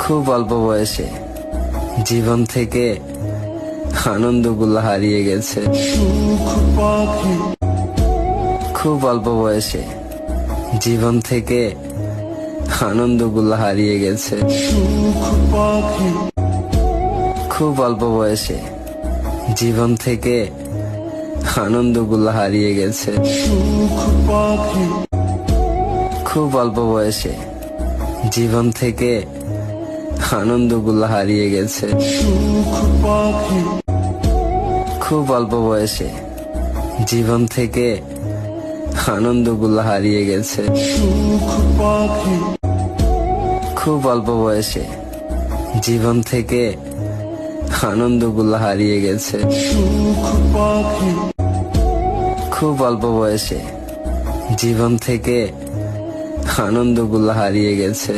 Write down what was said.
খুব অল্প বয়সে জীবন থেকে আনন্দগুলো হারিয়ে গেছে। খুব অল্প বয়সে জীবন থেকে আনন্দগুলো হারিয়ে গেছে। খুব অল্প বয়সে জীবন থেকে আনন্দগুলো হারিয়ে গেছে। খুব অল্প বয়সে জীবন থেকে আনন্দগুলো হারিয়ে গেছে। খুব অল্প বয়সে জীবন থেকে আনন্দগুলো হারিয়ে গেছে। খুব অল্প বয়সে জীবন থেকে আনন্দগুলো হারিয়ে গেছে। খুব অল্প বয়সে জীবন থেকে আনন্দগুলো হারিয়ে গেছে।